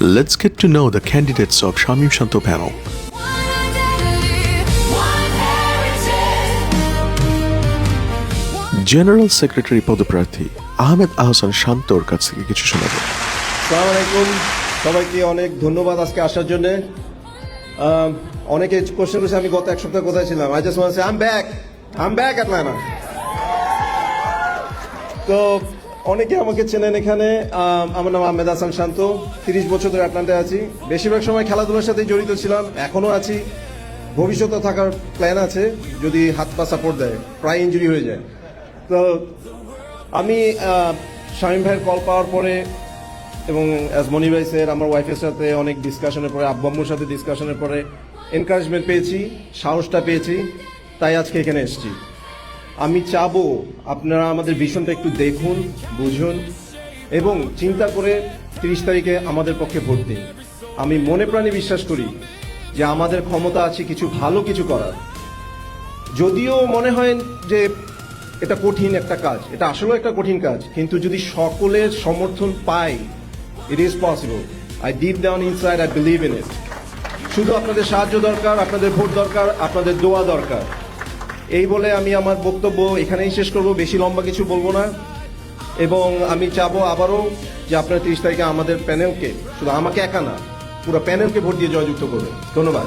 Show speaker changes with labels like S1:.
S1: Let's get to know the candidates of Shamim Shanto panel. General secretary পদপ্রার্থী আহমেদ আহসান শান্তর কাছ থেকে কিছু শোনাবো।
S2: আসসালামু আলাইকুম, সবাইকে অনেক ধন্যবাদ আজকে আসার জন্য। অনেকে কোশ্চেন করেছে আমি গত এক সপ্তাহ কোথায় ছিলাম। I just want to say I am back Atlanta. তো অনেকে আমাকে চেনেন এখানে। আমার নাম আহমেদ আহসান শান্ত, 30 বছর ধরে আটলান্টায় আছি। বেশিরভাগ সময় খেলাধুলার সাথে জড়িত ছিলাম, এখনো আছি, ভবিষ্যতে থাকার প্ল্যান আছে যদি হাত পা সাপোর্ট দেয়, প্রায় ইনজুরি হয়ে যায়। তো আমি শামীম ভাইয়ের কল পাওয়ার পরে এবং অ্যাজ মনি ভাই স্যার আমার ওয়াইফের সাথে অনেক ডিসকাশনের পরে, আব্বু আম্মুর সাথে ডিসকাশনের পরে এনকারেজমেন্ট পেয়েছি, সাহসটা পেয়েছি, তাই আজকে এখানে এসেছি। আমি চাবো আপনারা আমাদের ভিশনটা একটু দেখুন, বুঝুন এবং চিন্তা করে 30 তারিখে আমাদের পক্ষে ভোট দিন। আমি মনে প্রাণে বিশ্বাস করি যে আমাদের ক্ষমতা আছে কিছু ভালো কিছু করার। যদিও মনে হয় যে এটা কঠিন একটা কাজ, এটা আসলে একটা কঠিন কাজ, কিন্তু যদি সকলের সমর্থন পাই, it is possible. I deep down inside I believe in it. শুধু আপনাদের সাহায্য দরকার, আপনাদের ভোট দরকার, আপনাদের দোয়া দরকার। এই বলে আমি আমার বক্তব্য এখানেই শেষ করব, বেশি লম্বা কিছু বলবো না। এবং আমি চাবো আবারও যে আপনারা 30 তারিখে আমাদের প্যানেলকে, শুধু আমাকে একা না, পুরো প্যানেলকে ভোট দিয়ে জয়যুক্ত করবেন। ধন্যবাদ।